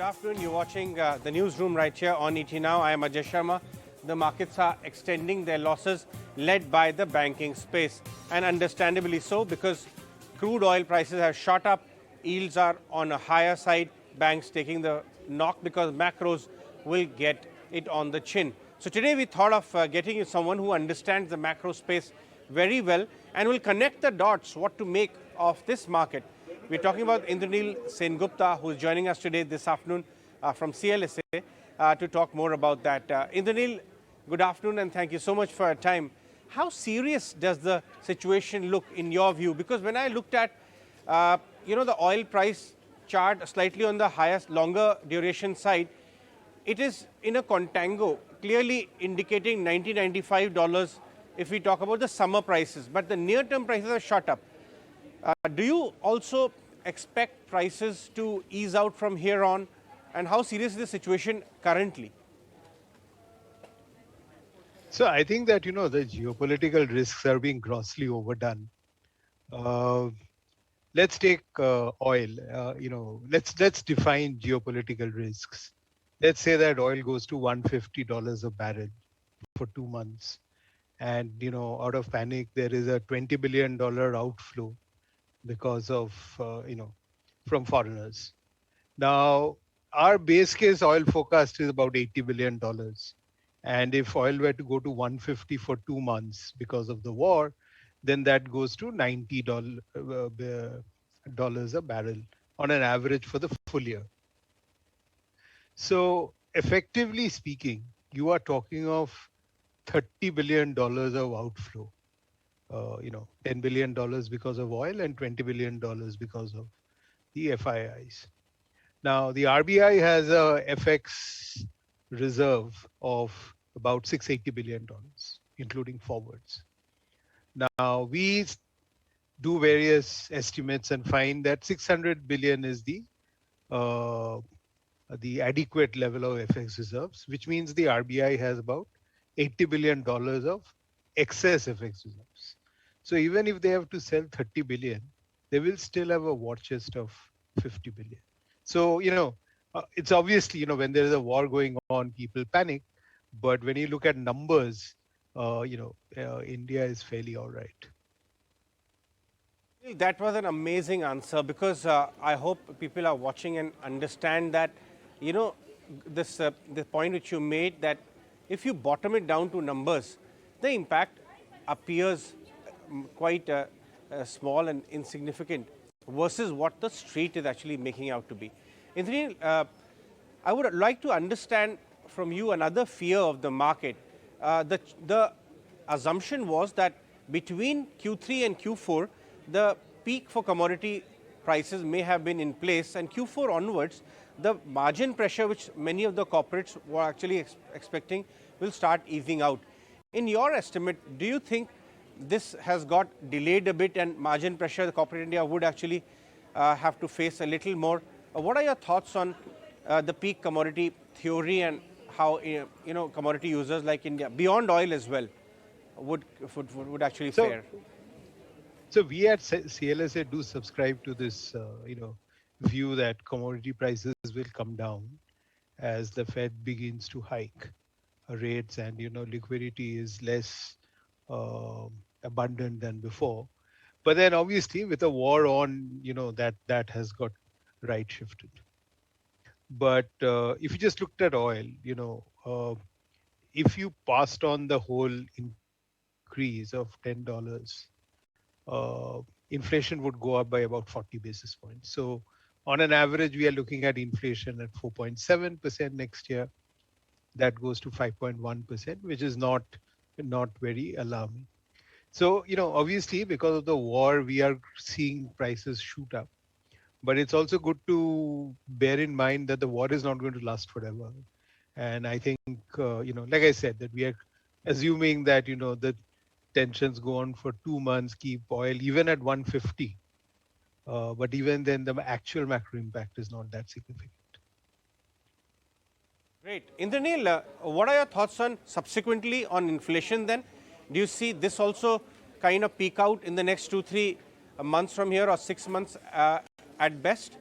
afternoon. You're watching the newsroom right here on ET Now. I am Ajaya Sharma. The markets are extending their losses led by the banking space, and understandably so, because crude oil prices have shot up. Yields are on a higher side. Banks taking the knock because macros will get it on the chin. So today we thought of getting you someone who understands the macro space very well and will connect the dots what to make of this market. We're talking about Indranil Sengupta, who is joining us today this afternoon from CLSA to talk more about that. Indranil, good afternoon and thank you so much for your time. How serious does the situation look in your view? Because when I looked at, the oil price chart slightly on the highest, longer duration side, it is in a contango, clearly indicating $90, $95 if we talk about the summer prices. But the near-term prices are shot up. Do you also expect prices to ease out from here on? And how serious is the situation currently? So I think that, the geopolitical risks are being grossly overdone. Let's take oil. Let's define geopolitical risks. Let's say that oil goes to $150 a barrel for 2 months. And, out of panic, there is a $20 billion outflow because of, from foreigners. Now, our base case oil forecast is about $80 billion. And if oil were to go to 150 for 2 months because of the war, then that goes to $90 a barrel on an average for the full year. So effectively speaking, you are talking of $30 billion of outflow. $10 billion because of oil and $20 billion because of the FIIs. Now, the RBI has a FX reserve of about $680 billion, including forwards. Now, we do various estimates and find that 600 billion is the adequate level of FX reserves, which means the RBI has about $80 billion of excess FX reserves. So even if they have to sell 30 billion, they will still have a war chest of 50 billion. So, it's obviously, when there is a war going on, people panic. But when you look at numbers, India is fairly all right. That was an amazing answer, because I hope people are watching and understand that, the point which you made, that if you bottom it down to numbers, the impact appears quite small and insignificant versus what the street is actually making out to be. Indranil, I would like to understand from you another fear of the market. The assumption was that between Q3 and Q4, the peak for commodity prices may have been in place, and Q4 onwards, the margin pressure which many of the corporates were actually expecting will start easing out. In your estimate, do you think this has got delayed a bit and margin pressure the corporate India would actually have to face a little more? What are your thoughts on the peak commodity theory and how commodity users like India, beyond oil as well, would actually fare? So we at CLSA do subscribe to this, view that commodity prices will come down as the Fed begins to hike rates and, liquidity is less abundant than before. But then obviously with a war on, that has got right shifted. But if you just looked at oil, if you passed on the whole increase of $10, inflation would go up by about 40 basis points. So on an average, we are looking at inflation at 4.7% next year. That goes to 5.1%, which is not very alarming. So, obviously, because of the war, we are seeing prices shoot up. But it's also good to bear in mind that the war is not going to last forever. And I think, like I said, that we are assuming that, the tensions go on for 2 months, keep oil even at 150. But even then, the actual macro impact is not that significant. Great. Indranil, what are your thoughts on subsequently on inflation then? Do you see this also kind of peak out in the next 2-3 months from here, or 6 months at best?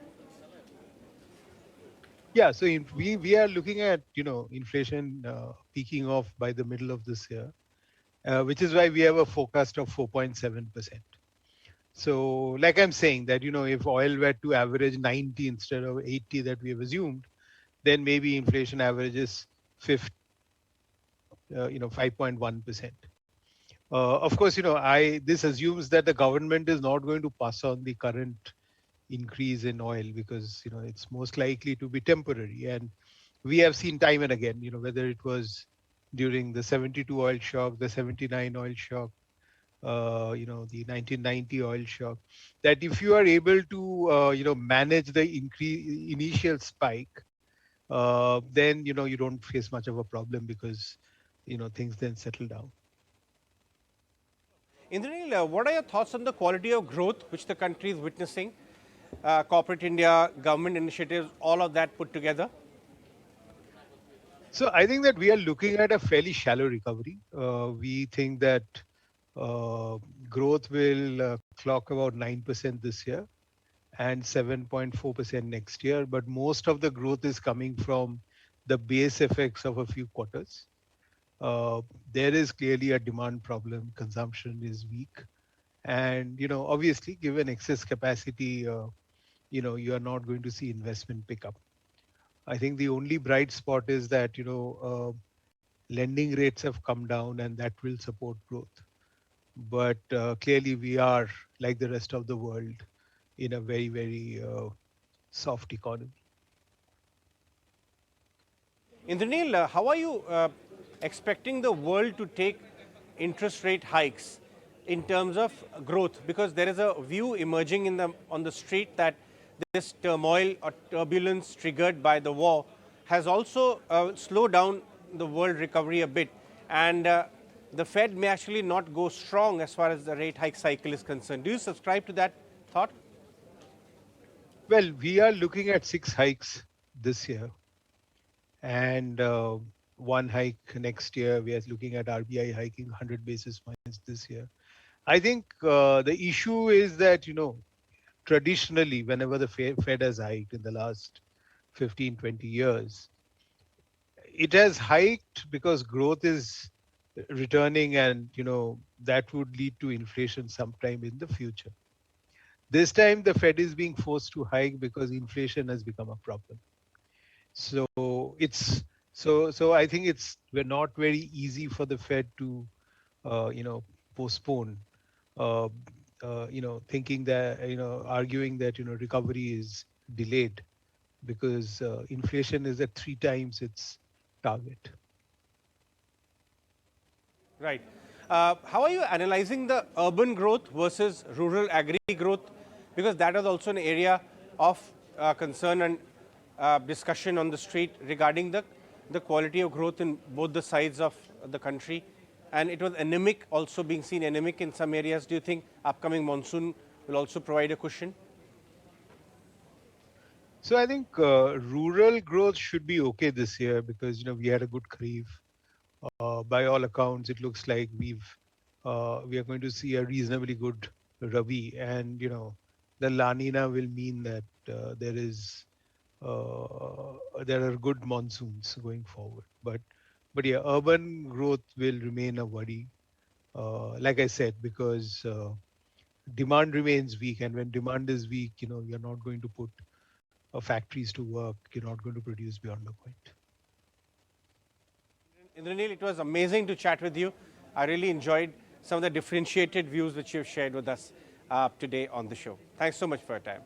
Yeah, so we are looking at inflation peaking off by the middle of this year, which is why we have a forecast of 4.7%. So, like I'm saying that if oil were to average 90 instead of 80 that we have assumed, then maybe inflation averages 5.1%. Of course, I this assumes that the government is not going to pass on the current increase in oil because it's most likely to be temporary, and we have seen time and again, whether it was during the 72 oil shock, the 79 oil shock, the 1990 oil shock, that if you are able to manage the initial spike, then you don't face much of a problem because things then settle down. Indranil, what are your thoughts on the quality of growth which the country is witnessing? Corporate India, government initiatives, all of that put together? So I think that we are looking at a fairly shallow recovery. We think that uh, growth will clock about 9% this year and 7.4% next year. But most of the growth is coming from the base effects of a few quarters. Uh, there is clearly a demand problem. Consumption is weak. And, obviously, given excess capacity, you are not going to see investment pick up. I think the only bright spot is that, lending rates have come down and that will support growth. But clearly, we are, like the rest of the world, in a very, very soft economy. Indranil, how are you expecting the world to take interest rate hikes in terms of growth? Because there is a view emerging on the street that this turmoil or turbulence triggered by the war has also slowed down the world recovery a bit. And the Fed may actually not go strong as far as the rate hike cycle is concerned. Do you subscribe to that thought? Well, we are looking at 6 hikes this year and one hike next year. We are looking at RBI hiking 100 basis points this year. I think the issue is that, traditionally, whenever the Fed has hiked in the last 15, 20 years, it has hiked because growth is returning and, that would lead to inflation sometime in the future. This time, the Fed is being forced to hike because inflation has become a problem. So it's so I think it's we're not very easy for the Fed to postpone uh, thinking that arguing that recovery is delayed because inflation is at 3 times its target. Right. How are you analyzing the urban growth versus rural agri growth? Because that is also an area of concern and discussion on the street regarding the quality of growth in both the sides of the country. And it was anemic, also being seen anemic in some areas. Do you think upcoming monsoon will also provide a cushion? So I think rural growth should be okay this year because we had a good kharif. By all accounts, it looks like we are going to see a reasonably good Rabi, and the La Nina will mean that there are good monsoons going forward. But yeah, urban growth will remain a worry. Like I said, because demand remains weak, and when demand is weak, you're not going to put factories to work. You're not going to produce beyond a point. Indranil, it was amazing to chat with you. I really enjoyed some of the differentiated views which you've shared with us today on the show. Thanks so much for your time.